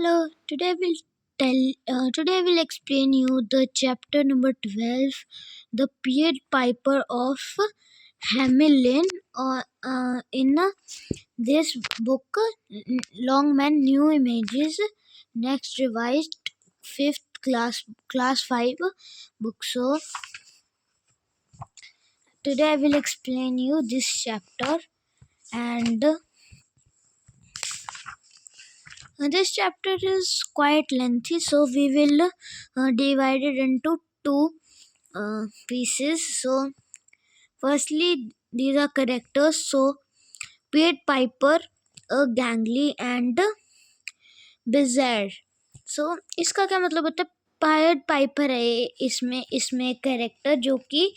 Hello, today we'll explain you the chapter number 12, the Pied Piper of Hamelin. In this book, Longman New Images, next revised 5th class 5 book. So today I will explain you this chapter, and this chapter is quite lengthy, so we will divide it into two pieces. So firstly, these are characters. So Pied Piper, Gangly and Bizarre. So इसका क्या मतलब होता है? पायड Piper है इसमें एक character जो कि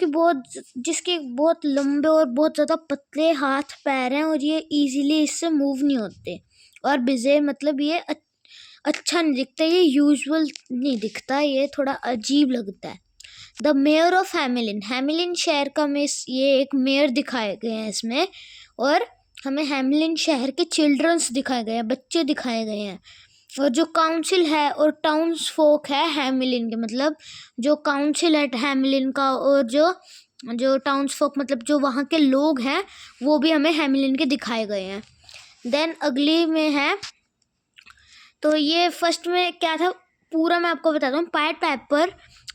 बहुत जिसके बहुत लंबे और बहुत ज़्यादा पतले हाथ पैर हैं और ये इजीली इससे मूव नहीं होते. और बिज़ेर मतलब ये अच्छा नहीं दिखता, ये यूजुअल नहीं दिखता, ये थोड़ा अजीब लगता है. द मेयर ऑफ हैमिलिन शहर का ये एक मेयर दिखाए गए हैं इसमें, और हमें हैमिलिन शहर के चिल्ड्रंस दिखाए गए हैं, बच्चे दिखाए गए हैं. और जो काउंसिल है और टाउन्स फोक है हैमिलिन के, मतलब जो काउंसिल है हैमिलिन का और जो टाउन्स फोक मतलब जो वहाँ के लोग हैं वो भी हमें हैमिलिन के दिखाए गए हैं. देन अगली में है, तो ये फर्स्ट में क्या था पूरा मैं आपको बताता हूँ.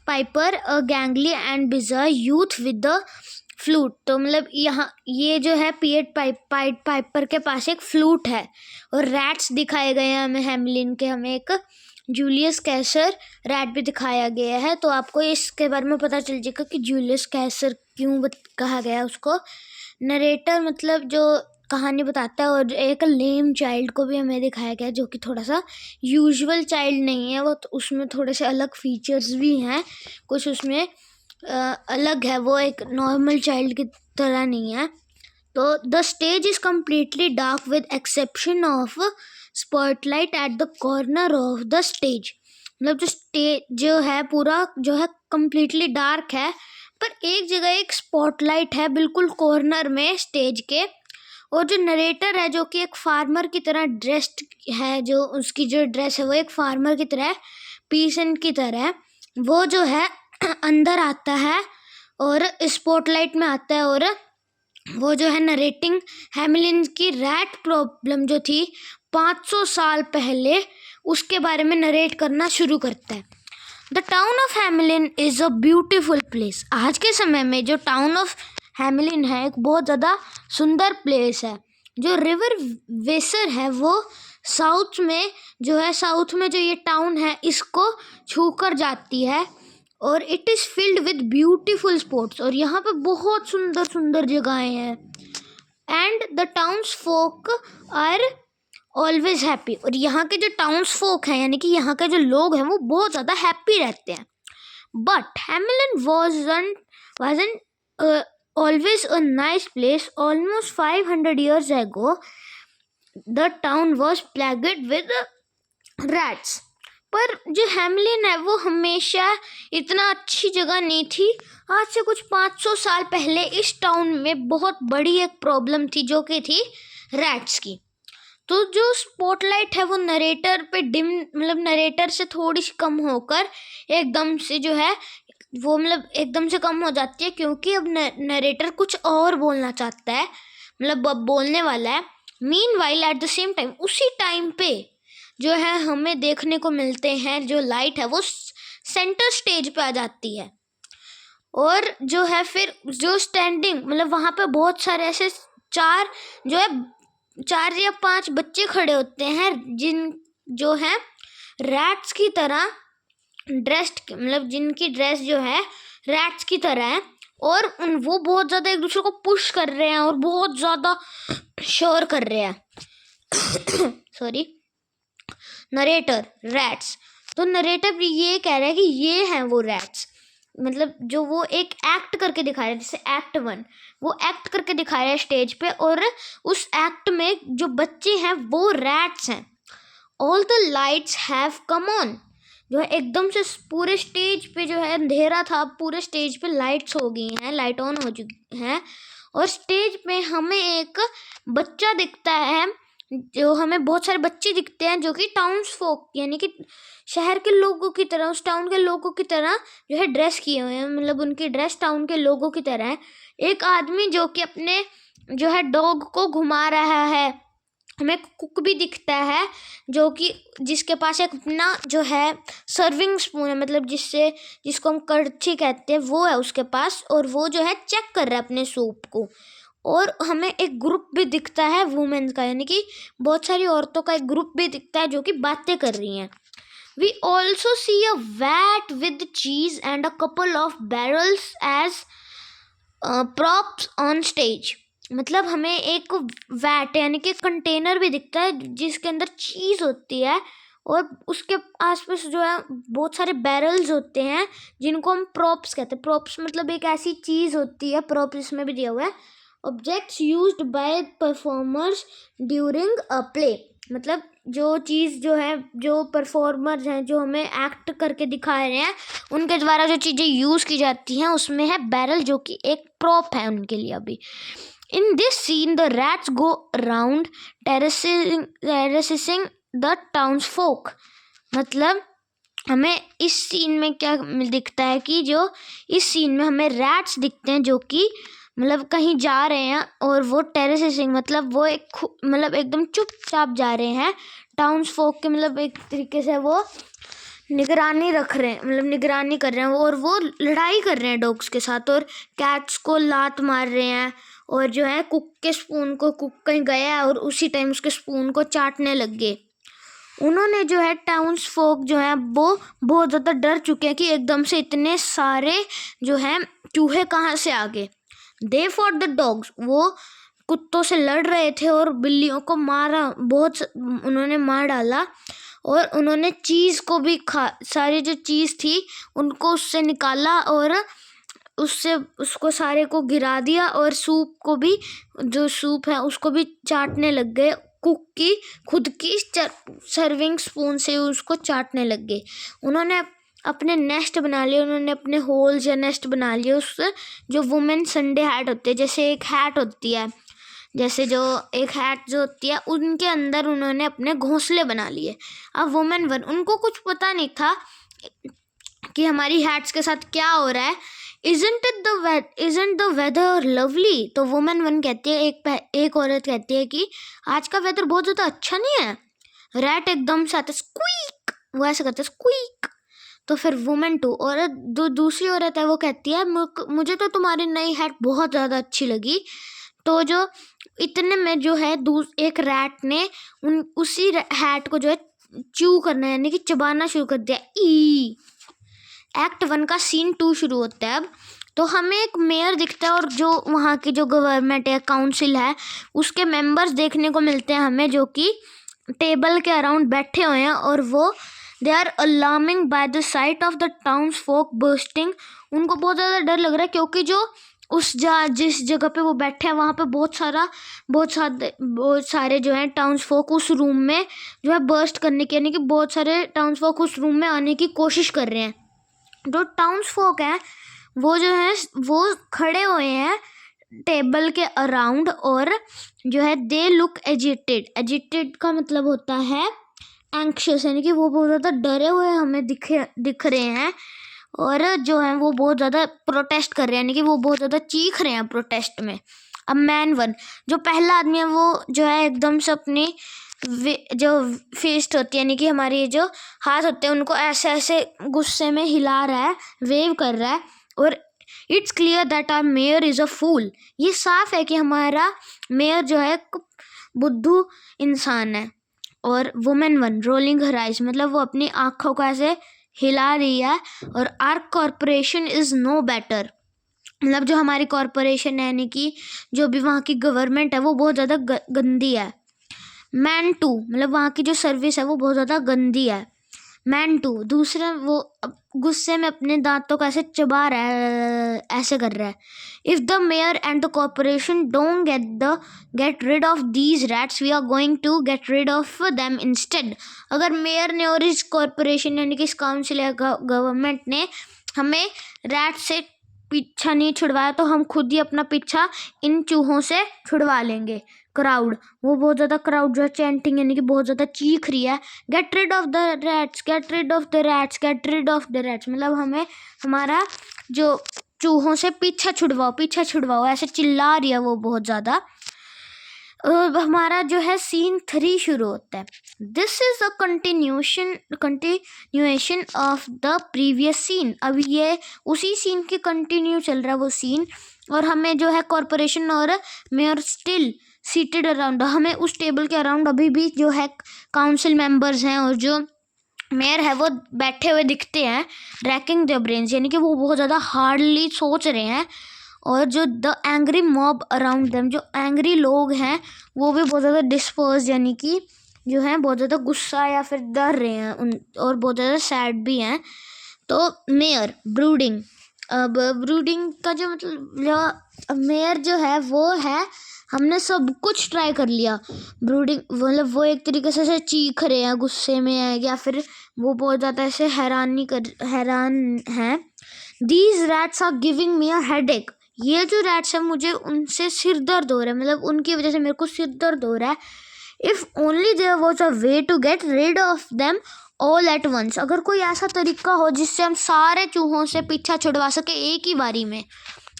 Piper gangly and bizarre youth with the flute. तो मतलब यहाँ ये जो है पियड पाइपर के पास एक फ्लूट है और रैट्स दिखाए गए हैं हमें हैमिलिन के. हमें एक जूलियस कैसर रैट भी दिखाया गया है, तो आपको इसके बारे में पता चल जाएगा कि जूलियस कैसर क्यों कहा गया उसको. नरेटर मतलब जो कहानी बताता है, और एक लेम चाइल्ड को भी हमें दिखाया गया जो कि थोड़ा सा यूजुअल चाइल्ड नहीं है, वो तो उसमें थोड़े से अलग फीचर्स भी हैं, कुछ उसमें अलग है, वो एक नॉर्मल चाइल्ड की तरह नहीं है. तो the stage is completely dark with exception of spotlight at the corner of the stage. मतलब जो स्टेज जो है पूरा जो है कम्प्लीटली डार्क है, पर एक जगह एक स्पॉटलाइट है बिल्कुल कॉर्नर में स्टेज के. और जो नरेटर है जो कि एक फार्मर की तरह ड्रेस्ड है, जो उसकी जो ड्रेस है वो एक फार्मर की तरह है, पीसेंट की तरह है, वो जो है अंदर आता है और स्पॉटलाइट में आता है, और वो जो है नरेटिंग हैमिलिन की रैट प्रॉब्लम जो थी 500 साल पहले उसके बारे में नरेट करना शुरू करता है. The town of Hamelin is a beautiful place. आज के समय में जो टाउन ऑफ हैमिलिन है एक बहुत ज़्यादा सुंदर प्लेस है. जो रिवर वेसर है वो साउथ में जो ये टाउन है इसको छूकर जाती है, और it is filled with beautiful spots. और यहाँ पे बहुत सुंदर सुंदर जगहें हैं. And the towns folk are always happy. और यहाँ के जो टाउन्स फोक हैं यानी कि यहाँ के जो लोग हैं वो बहुत ज़्यादा हैप्पी रहते हैं. But Hamelin wasn't always a nice place. Almost 500 years ago the town was plagued with rats. पर जो हैमिलिन है वो हमेशा इतना अच्छी जगह नहीं थी. आज से कुछ 500 साल पहले इस टाउन में बहुत बड़ी एक प्रॉब्लम थी जो कि थी रैट्स की. तो जो स्पॉटलाइट है वो नरेटर पे डिम मतलब नरेटर से थोड़ी सी कम होकर एकदम से जो है वो मतलब एकदम से कम हो जाती है, क्योंकि अब नरेटर कुछ और बोलना चाहता है, मतलब अब बोलने वाला है. Meanwhile at the same time उसी टाइम पे जो है हमें देखने को मिलते हैं जो लाइट है वो सेंटर स्टेज पे आ जाती है. और जो है फिर जो स्टैंडिंग मतलब वहाँ पे बहुत सारे ऐसे 4 या 5 बच्चे खड़े होते हैं जो हैं रैट्स की तरह ड्रेस्ड, मतलब जिनकी ड्रेस जो है रैट्स की तरह है, और वो बहुत ज़्यादा एक दूसरे को पुश कर रहे हैं और बहुत ज़्यादा शोर कर रहे हैं. Sorry, narrator rats. तो नरेटर ये कह रहा है कि ये हैं वो रैट्स, मतलब जो वो एक एक्ट करके दिखा रहा है, जैसे एक्ट 1 वो एक्ट करके दिखा रहा है स्टेज पे, और उस एक्ट में जो बच्चे हैं वो रैट्स हैं. All the lights have come on. जो है एकदम से पूरे स्टेज पे जो है अंधेरा था, पूरे स्टेज पे लाइट्स हो गई हैं, लाइट ऑन हो चुकी हैं, और स्टेज पे हमें एक बच्चा दिखता है जो हमें बहुत सारे बच्चे दिखते हैं जो कि टाउन्स फोक यानी कि शहर के लोगों की तरह, उस टाउन के लोगों की तरह जो है ड्रेस किए हुए हैं, मतलब उनकी ड्रेस टाउन के लोगों की तरह है। एक आदमी जो कि अपने जो है डॉग को घुमा रहा है। हमें कुक भी दिखता है जो कि जिसके पास एक अपना जो है सर्विंग स्पून है, मतलब जिसको हम कड़छी कहते हैं, वो है उसके पास, और वो जो है चेक कर रहा है अपने सूप को। और हमें एक ग्रुप भी दिखता है वुमेन्स का, यानी कि बहुत सारी औरतों का एक ग्रुप भी दिखता है जो कि बातें कर रही हैं। We also see a vat with cheese and a couple of barrels as props on stage। मतलब हमें एक वैट यानी कि कंटेनर भी दिखता है जिसके अंदर चीज़ होती है, और उसके आसपास जो है बहुत सारे बैरल्स होते हैं जिनको हम प्रॉप्स कहते हैं। प्रॉप्स मतलब एक ऐसी चीज़ होती है, प्रॉप्स इसमें भी दिया हुआ है, objects used by performers during a play. मतलब जो चीज़ जो है, जो परफॉर्मर्स हैं जो हमें एक्ट करके दिखा रहे हैं, उनके द्वारा जो चीज़ें यूज़ की जाती हैं उसमें है बैरल, जो कि एक प्रॉप है उनके लिए। अभी in this scene the rats go around terrorising the towns folk. मतलब हमें इस सीन में क्या दिखता है कि जो इस सीन में हमें रैट्स दिखते हैं जो कि मतलब कहीं जा रहे हैं, और वो टेरेसिंग मतलब वो मतलब एकदम चुपचाप जा रहे हैं टाउन्स फोक के, मतलब एक तरीके से वो निगरानी रख रहे हैं, मतलब निगरानी कर रहे हैं, और वो लड़ाई कर रहे हैं डॉग्स के साथ, और कैट्स को लात मार रहे हैं, और जो है कुक के स्पून को, कुक कहीं गया है और उसी टाइम उसके स्पून को चाटने लग गए। उन्होंने जो है टाउन्स फोक जो है वो बहुत ज़्यादा डर चुके हैं कि एकदम से इतने सारे जो हैं चूहे कहाँ से आ गए। दे फॉट द डॉग्स, वो कुत्तों से लड़ रहे थे और बिल्लियों को मारा, बहुत उन्होंने मार डाला, और उन्होंने चीज़ को भी सारी जो चीज़ थी उनको उससे निकाला, और उससे उसको सारे को गिरा दिया, और सूप को भी, जो सूप है उसको भी चाटने लग गए। कुक की खुद की सर्विंग स्पून से उसको चाटने लग गए। उन्होंने अपने नेस्ट बना लिए, उन्होंने अपने होल्स या नेस्ट बना लिए उससे, जो वुमेन संडे हैट होते हैं, जैसे एक हैट होती है, जैसे जो एक हैट जो होती है उनके अंदर उन्होंने अपने घोंसले बना लिए। अब वुमेन वन, उनको कुछ पता नहीं था कि हमारी हैट्स के साथ क्या हो रहा है। Isn't the weather lovely? तो वुमेन वन कहती है, एक औरत कहती है कि आज का वेदर बहुत ज़्यादा अच्छा नहीं है। रैट एकदम से आता है, स्क्वीक, वो ऐसे करता है स्क्वीक। तो फिर वुमेन टू, औरत दूसरी औरत है, वो कहती है मुझे तो तुम्हारी नई हैट बहुत ज़्यादा अच्छी लगी। तो जो इतने में जो है एक रैट ने उसी हैट को जो है च्यू करना यानी कि चबाना शुरू कर दिया। एक्ट 1 का सीन 2 शुरू होता है अब। तो हमें एक मेयर दिखता है, और जो वहाँ की जो गवर्नमेंट है, काउंसिल है, उसके मेंबर्स देखने को मिलते हैं हमें, जो कि टेबल के अराउंड बैठे हुए हैं, और वो they are alarming by the sight of the towns folk bursting. उनको बहुत ज़्यादा डर लग रहा है क्योंकि जो जिस जगह पे वो बैठे हैं वहाँ पे बहुत सारे जो है टाउन्स फोक उस रूम में जो है बर्स्ट करने की, यानी कि बहुत सारे टाउन्स फोक उस रूम में आने की कोशिश कर रहे हैं। जो टाउन्स फोक हैं वो जो है वो खड़े हुए हैं टेबल के अराउंड, और जो है दे लुक एजिटेड का मतलब होता है एंक्शियस, यानी कि वो बहुत ज़्यादा डरे हुए हमें दिख रहे हैं, और जो है वो बहुत ज़्यादा प्रोटेस्ट कर रहे हैं, यानी कि वो बहुत ज़्यादा चीख रहे हैं प्रोटेस्ट में। अब मैन वन, जो पहला आदमी है, वो जो है एकदम से अपनी जो फिस्ट होती है, यानी कि हमारी जो हाथ होते हैं, उनको ऐसे ऐसे गुस्से में हिला रहा है, वेव कर रहा है, और it's clear that our mayor is a fool. ये साफ है कि हमारा मेयर जो है बुद्धू इंसान है। और women one rolling her eyes, मतलब वो अपनी आँखों को ऐसे हिला रही है, और our corporation is no better, मतलब जो हमारी कॉरपोरेशन है, यानी कि जो भी वहाँ की गवर्नमेंट है, वो बहुत ज़्यादा गंदी है। मैन टू, मतलब वहाँ की जो सर्विस है वो बहुत ज़्यादा गंदी है। मैन टू दूसरा, वो गुस्से में अपने दांतों को ऐसे चबा रहा है, ऐसे कर रहा है। If the mayor and the corporation don't get rid of these rats, we are going to get rid of them instead. अगर मेयर ने और इस कॉरपोरेशन यानी कि इस काउंसिल या गवर्नमेंट ने हमें रैट से पीछा नहीं छुड़वाया, तो हम खुद ही अपना पीछा इन चूहों से छुड़वा लेंगे। क्राउड, वो बहुत ज़्यादा क्राउड जो है चैंटिंग यानी कि बहुत ज़्यादा चीख रही है, get rid of the rats, get rid of the rats, get rid of the rats, मतलब हमें हमारा जो चूहों से पीछा छुड़वाओ, ऐसे चिल्ला रही है वो बहुत ज़्यादा। हमारा जो है सीन 3 शुरू होता है। This is a continuation of the previous scene. अब ये उसी सीन की कंटिन्यू चल रहा है वो सीन, और हमें जो है कॉरपोरेशन और मेयर स्टिल सीटेड अराउंड, हमें उस टेबल के अराउंड अभी भी जो है काउंसिल मेंबर्स हैं और जो मेयर है वो बैठे हुए दिखते हैं, रैकिंग द ब्रेन्स, यानी कि वो बहुत ज़्यादा हार्डली सोच रहे हैं। और जो the angry mob around them, जो एंग्री लोग हैं वो भी बहुत ज़्यादा डिस्पर्स, यानी कि जो है बहुत ज़्यादा गुस्सा या फिर डर रहे हैं उन, और बहुत ज़्यादा सैड भी हैं। तो मेयर ब्रूडिंग, अब ब्रूडिंग का जो मतलब मेयर जो है वो है, हमने सब कुछ ट्राई कर लिया। ब्रूडिंग मतलब वो एक तरीके से चीख रहे हैं, गुस्से में है, या फिर वो बहुत ज़्यादा ऐसे हैरान हैं। These rats are giving me a headache, ये जो रैट्स हैं मुझे उनसे सिर दर्द हो रहा है, मतलब उनकी वजह से मेरे को सिर दर्द हो रहा है। If only there was a way to get rid of them all at once, अगर कोई ऐसा तरीका हो जिससे हम सारे चूहों से पीछा छुड़वा सके एक ही बारी में।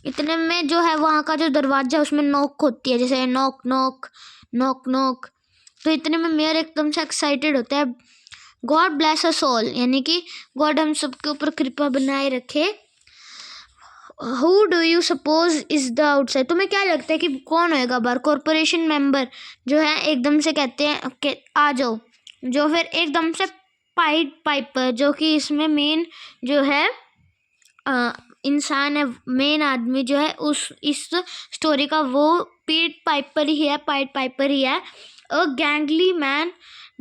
इतने में जो है वहाँ का जो दरवाजा उसमें नॉक होती है, जैसे नॉक नॉक नॉक नॉक। तो इतने में मेयर एकदम से एक्साइटेड होता है, गॉड ब्लेस अस ऑल, यानी कि गॉड हम सबके ऊपर कृपा बनाए रखे। Who do you suppose is the outside, तुम्हें क्या लगता है कि कौन होएगा बाहर? कॉरपोरेशन मेंबर जो है एकदम से कहते हैं कि आ जाओ, जो फिर एकदम से पाइपर जो कि इसमें मेन जो है इंसान है, मेन आदमी जो है इस स्टोरी का, वो पाइड पाइपर ही है। A gangly man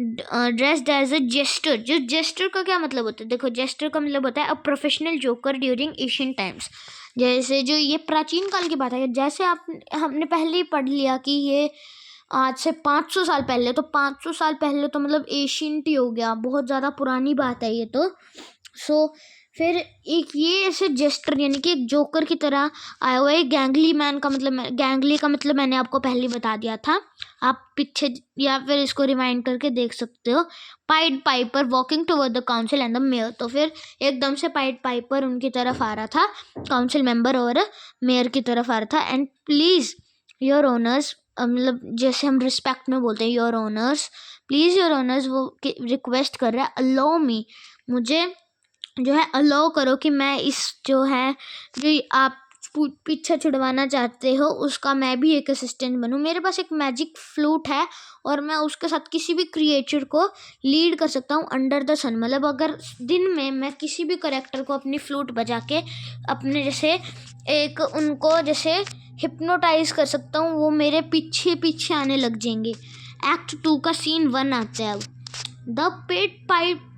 dressed as a jester, जो जेस्टर का क्या मतलब होता है? देखो, जेस्टर का मतलब होता है a professional joker during Asian times, जैसे जो ये प्राचीन काल की बात है। जैसे हमने पहले ही पढ़ लिया कि ये आज से 500 साल पहले, तो 500 साल पहले तो मतलब एशियंट ही हो गया, बहुत ज़्यादा पुरानी बात है ये तो। फिर एक ये ऐसे जेस्टर यानी कि एक जोकर की तरह आया हुआ है। गैंगली मैन का मतलब, गैंगली का मतलब मैंने आपको पहले बता दिया था, आप पीछे या फिर इसको रिवाइंड करके देख सकते हो। Pied Piper walking toward the council and the mayor, तो फिर एकदम से पाइड पाइपर उनकी तरफ आ रहा था, काउंसिल मेंबर और मेयर की तरफ आ रहा था। एंड प्लीज़ योर ओनर्स, मतलब जैसे हम रिस्पेक्ट में बोलते हैं your owners, please your owners, वो रिक्वेस्ट कर रहा है, अलाउ मी, मुझे जो है अलाउ करो कि मैं इस जो है जो आप पीछे छुड़वाना चाहते हो उसका मैं भी एक असिस्टेंट बनूं। मेरे पास एक मैजिक फ्लूट है और मैं उसके साथ किसी भी क्रिएचर को लीड कर सकता हूँ अंडर द सन, मतलब अगर दिन में मैं किसी भी करेक्टर को अपनी फ्लूट बजा के अपने जैसे एक उनको जैसे हिप्नोटाइज कर सकता हूँ, वो मेरे पीछे पीछे आने लग जाएंगे। एक्ट 2 का सीन 1 आता है अब। The paid Piper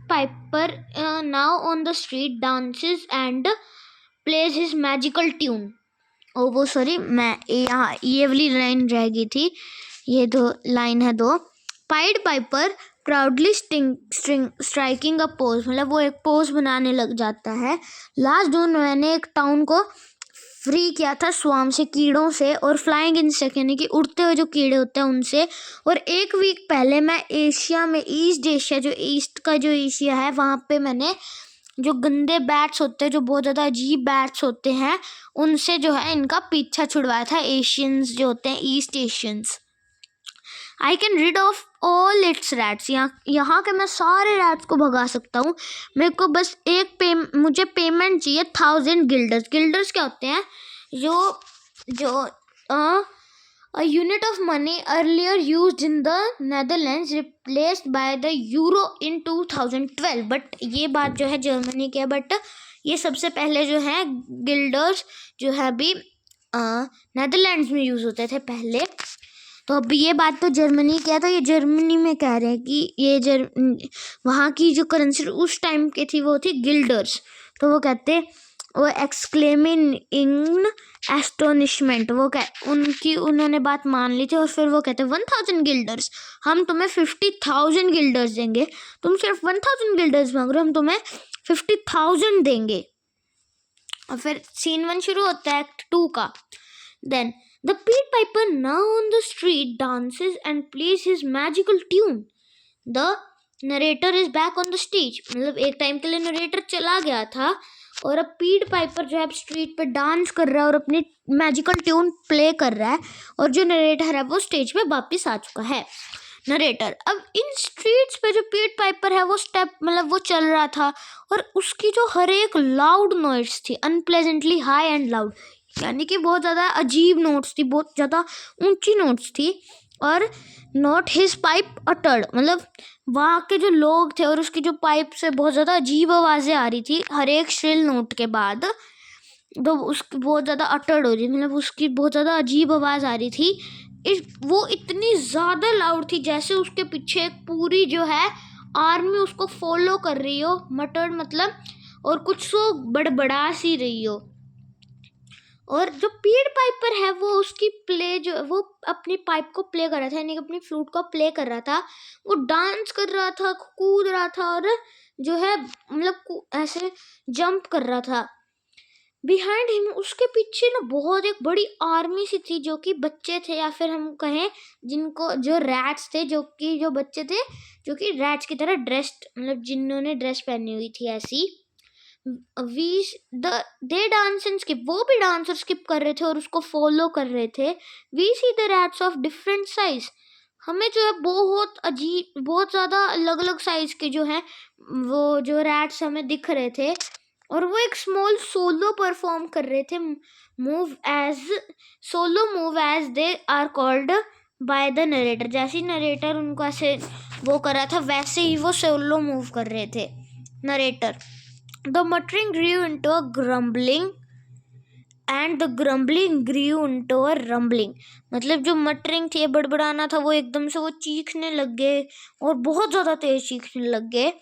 now on the street dances and plays his magical tune। ओ वो सॉरी, मैं यहाँ ये वाली लाइन रह गई थी, ये दो लाइन है दो। Pied Piper proudly striking a pose, मतलब वो एक पोज बनाने लग जाता है। लास्ट जून मैंने एक टाउन को फ्री किया था स्वाम से, कीड़ों से, और फ्लाइंग इंसेक्ट यानी कि उड़ते हुए जो कीड़े होते हैं उनसे। और एक वीक पहले मैं एशिया में, ईस्ट एशिया, जो ईस्ट का जो एशिया है वहाँ पे मैंने जो गंदे बैट्स होते हैं, जो बहुत ज़्यादा अजीब बैट्स होते हैं, उनसे जो है इनका पीछा छुड़वाया था, एशियंस जो होते हैं, east Asians. I can read of all it's rats, यहाँ के मैं सारे रैट्स को भगा सकता हूँ। मेरे को बस मुझे पेमेंट चाहिए 1000 गिल्डर्स। गिल्डर्स क्या होते हैं? जो a unit of money earlier used in the Netherlands replaced by the euro in 2012। But ये बात जो है जर्मनी की है, बट ये सबसे पहले जो है गिल्डर्स जो है अभी नेदरलैंड्स में यूज़ होते थे पहले। तो अब ये बात तो जर्मनी की है, तो ये जर्मनी में कह रहे हैं कि ये वहाँ की जो करेंसी उस टाइम की थी वो थी गिल्डर्स। तो वो कहते, वो एक्सक्लेमिंग इन एस्टोनिशमेंट, वो उन्होंने बात मान ली थी, और फिर वो कहते 1000 गिल्डर्स, हम तुम्हें 50,000 गिल्डर्स देंगे। तुम सिर्फ 1000 गिल्डर्स मांग रहे हो, हम तुम्हें 50,000 देंगे। और फिर सीन 1 शुरू होता है एक्ट 2 का। Then The Pied Piper now on the street dances and plays his magical tune. The narrator is back on the stage. मतलब एक टाइम के लिए नरेटर चला गया था और अब पीड पाइपर जो है स्ट्रीट पे डांस कर रहा है और अपनी मैजिकल ट्यून प्ले कर रहा है और जो नरेटर है वो स्टेज पे वापस आ चुका है. नरेटर अब इन स्ट्रीट्स पे जो पीड पाइपर है वो स्टेप मतलब वो चल रहा था और उसकी जो हर एक लाउड नॉइस थी, अनप्लेजेंटली हाई एंड लाउड, यानी कि बहुत ज़्यादा अजीब नोट्स थी, बहुत ज़्यादा ऊंची नोट्स थी. और नॉट हिज पाइप अटर्ड, मतलब वहाँ के जो लोग थे और उसकी जो पाइप से बहुत ज़्यादा अजीब आवाज़ें आ रही थी हर एक श्रिल नोट के बाद. तो उसकी बहुत ज़्यादा अटर्ड हो रही, मतलब उसकी बहुत ज़्यादा अजीब आवाज़ आ रही थी. वो इतनी ज़्यादा लाउड थी जैसे उसके पीछे एक पूरी जो है आर्मी उसको फॉलो कर रही हो. मटर्ड मतलब और कुछ सो बड़बड़ा सी रही हो. और जो पीड पाइपर है वो उसकी प्ले जो वो अपनी पाइप को प्ले कर रहा था, यानी कि अपनी फ्लूट को प्ले कर रहा था. वो डांस कर रहा था, कूद रहा था और जो है मतलब ऐसे जंप कर रहा था. बिहाइंड हिम उसके पीछे ना बहुत एक बड़ी आर्मी सी थी जो कि बच्चे थे, या फिर हम कहें जिनको जो रैट्स थे, जो कि जो बच्चे थे जो कि रैट्स की तरह ड्रेस्ड, मतलब जिन्होंने ड्रेस पहनी हुई थी ऐसी. दे डांस एंड स्किप, वो भी डांस और स्किप कर रहे थे और उसको फॉलो कर रहे थे. We see the rats of different size, हमें जो है बहुत अजीब बहुत ज़्यादा अलग अलग साइज के जो हैं वो जो रैट्स हमें दिख रहे थे. और वो एक स्मॉल सोलो परफॉर्म कर रहे थे, solo move as they are called by the narrator. जैसे ही नरेटर उनको ऐसे वो कर रहा था वैसे ही वो सोलो मूव कर रहे थे narrator. The muttering grew into a grumbling and the grumbling grew into a rumbling. मतलब जो मटरिंग थी, बड़बड़ाना था, वो एकदम से वो चीखने लग गए और बहुत ज़्यादा तेज चीखने लग गए.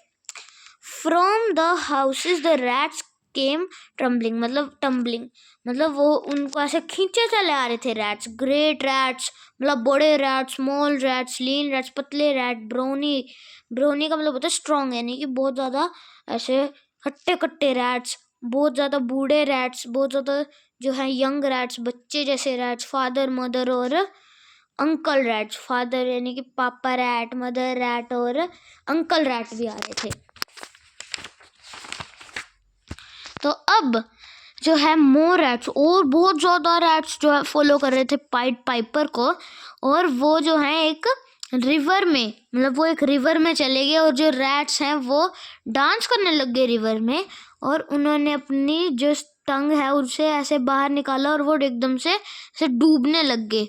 From the houses the rats came tumbling, मतलब टम्बलिंग मतलब वो उनको ऐसे खींचे चले आ रहे थे रैट्स. ग्रेट रैट्स मतलब बड़े रैट्स, स्मॉल रैट्स, लीन रैट्स, पतले रैट, ब्रोनी का मतलब होता है स्ट्रॉन्ग, यानी कि बहुत ज़्यादा ऐसे हट्टे कट्टे रैट्स, बहुत ज़्यादा बूढ़े रैट्स, बहुत ज़्यादा जो है यंग रैट्स, बच्चे जैसे रैट्स, फादर मदर और अंकल रैट्स. फादर यानी कि पापा रैट, मदर रैट और अंकल रैट भी आ रहे थे. तो अब जो है मोर रैट्स और बहुत ज़्यादा रैट्स जो है फॉलो कर रहे थे पाइड पाइपर को. और वो जो है एक रिवर में, मतलब वो एक रिवर में चले गए और जो रैट्स हैं वो डांस करने लग गए रिवर में. और उन्होंने अपनी जो टंग है उसे ऐसे बाहर निकाला और वो एकदम से ऐसे डूबने लग गए.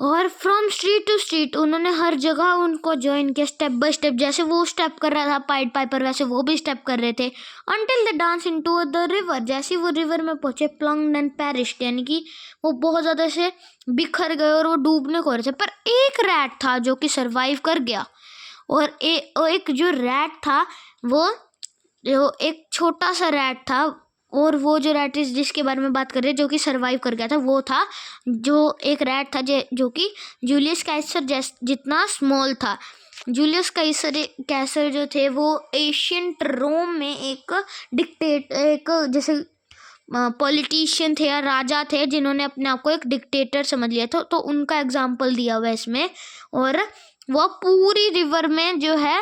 और फ्रॉम स्ट्रीट टू स्ट्रीट उन्होंने हर जगह उनको ज्वाइन किया स्टेप बाय स्टेप. जैसे वो स्टेप कर रहा था पाइड पाइपर वैसे वो भी स्टेप कर रहे थे. Until the dance into the river, जैसे वो रिवर में पहुंचे प्लंग्ड एंड पेरिश्ड, यानी कि वो बहुत ज़्यादा से बिखर गए और वो डूबने को रहे थे. पर एक रैट था जो कि सरवाइव कर गया. और एक जो रैट था वो जो एक छोटा सा रैट था, और वो जो रैट जिसके बारे में बात कर रहे हैं जो कि सरवाइव कर गया था वो था जो एक रैट था जो कि जूलियस कैसर जितना स्मॉल था. जूलियस कैसर जो थे वो एशियंट रोम में एक जैसे पॉलिटिशियन थे या राजा थे जिन्होंने अपने आप को एक डिक्टेटर समझ लिया था. तो उनका एग्जाम्पल दिया हुआ है इसमें. और वो पूरी रिवर में जो है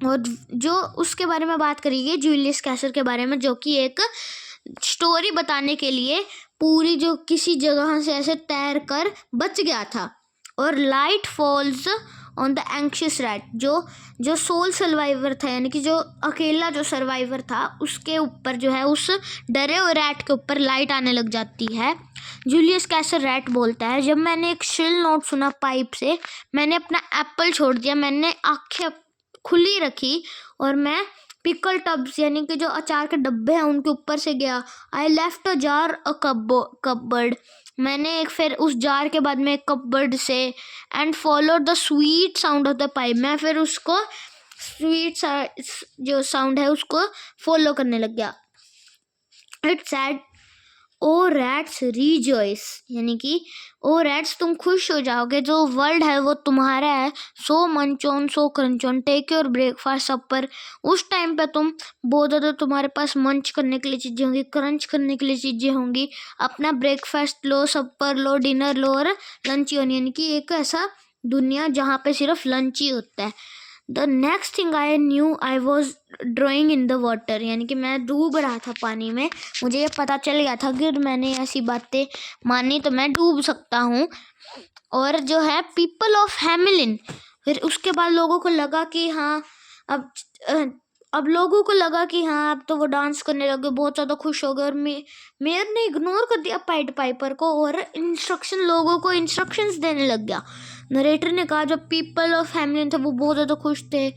और जो उसके बारे में बात करेंगे जूलियस कैसर के बारे में, जो कि एक स्टोरी बताने के लिए पूरी जो किसी जगह से ऐसे तैर कर बच गया था. और light falls on the anxious rat, जो सोल सर्वाइवर था, यानी कि जो अकेला जो सर्वाइवर था उसके ऊपर जो है उस डरे हुए रैट के ऊपर लाइट आने लग जाती है. जूलियस कैसर रैट बोलता है, जब मैंने एक श्रिल नोट सुना पाइप से मैंने अपना एप्पल छोड़ दिया, मैंने आंखें खुली रखी और मैं पिकल टब्स यानी कि जो अचार के डब्बे हैं उनके ऊपर से गया. आई लेफ्ट अ जार अ कपबर्ड, मैंने एक फिर उस जार के बाद में एक कपबर्ड से and follow the sweet sound of the pipe, मैं फिर उसको स्वीट जो साउंड है उसको फॉलो करने लग गया. It said oh rats rejoice, यानी कि ओ रैट्स तुम खुश हो जाओगे, जो वर्ल्ड है वो तुम्हारा है। सो मंचोन सो क्रंचोन, टेक योर ब्रेकफास्ट सपर। उस टाइम पे तुम बहुत ज़्यादा, तुम्हारे पास मंच करने के लिए चीज़ें होंगी, क्रंच करने के लिए चीज़ें होंगी। अपना ब्रेकफास्ट लो, सपर लो, डिनर लो और लंच, यानी कि एक ऐसा दुनिया जहाँ पे सिर्फ लंच ही होता है। The next thing I knew I was drawing in the water, यानी कि मैं डूब रहा था पानी में। मुझे ये पता चल गया था कि मैंने ऐसी बातें मानी तो मैं डूब सकता हूँ। और जो है पीपल ऑफ हैमिलिन, फिर उसके बाद लोगों को लगा कि हाँ अब अ, अब लोगों को लगा कि हाँ अब तो वो डांस करने लगे, बहुत ज़्यादा खुश हो गए। और मेयर ने इग्नोर कर दिया पाइड पाइपर को और लोगों को इंस्ट्रक्शंस देने लग गया। नरेटर ने कहा जब पीपल ऑफ हैमिलिन थे वो बहुत ज़्यादा खुश थे,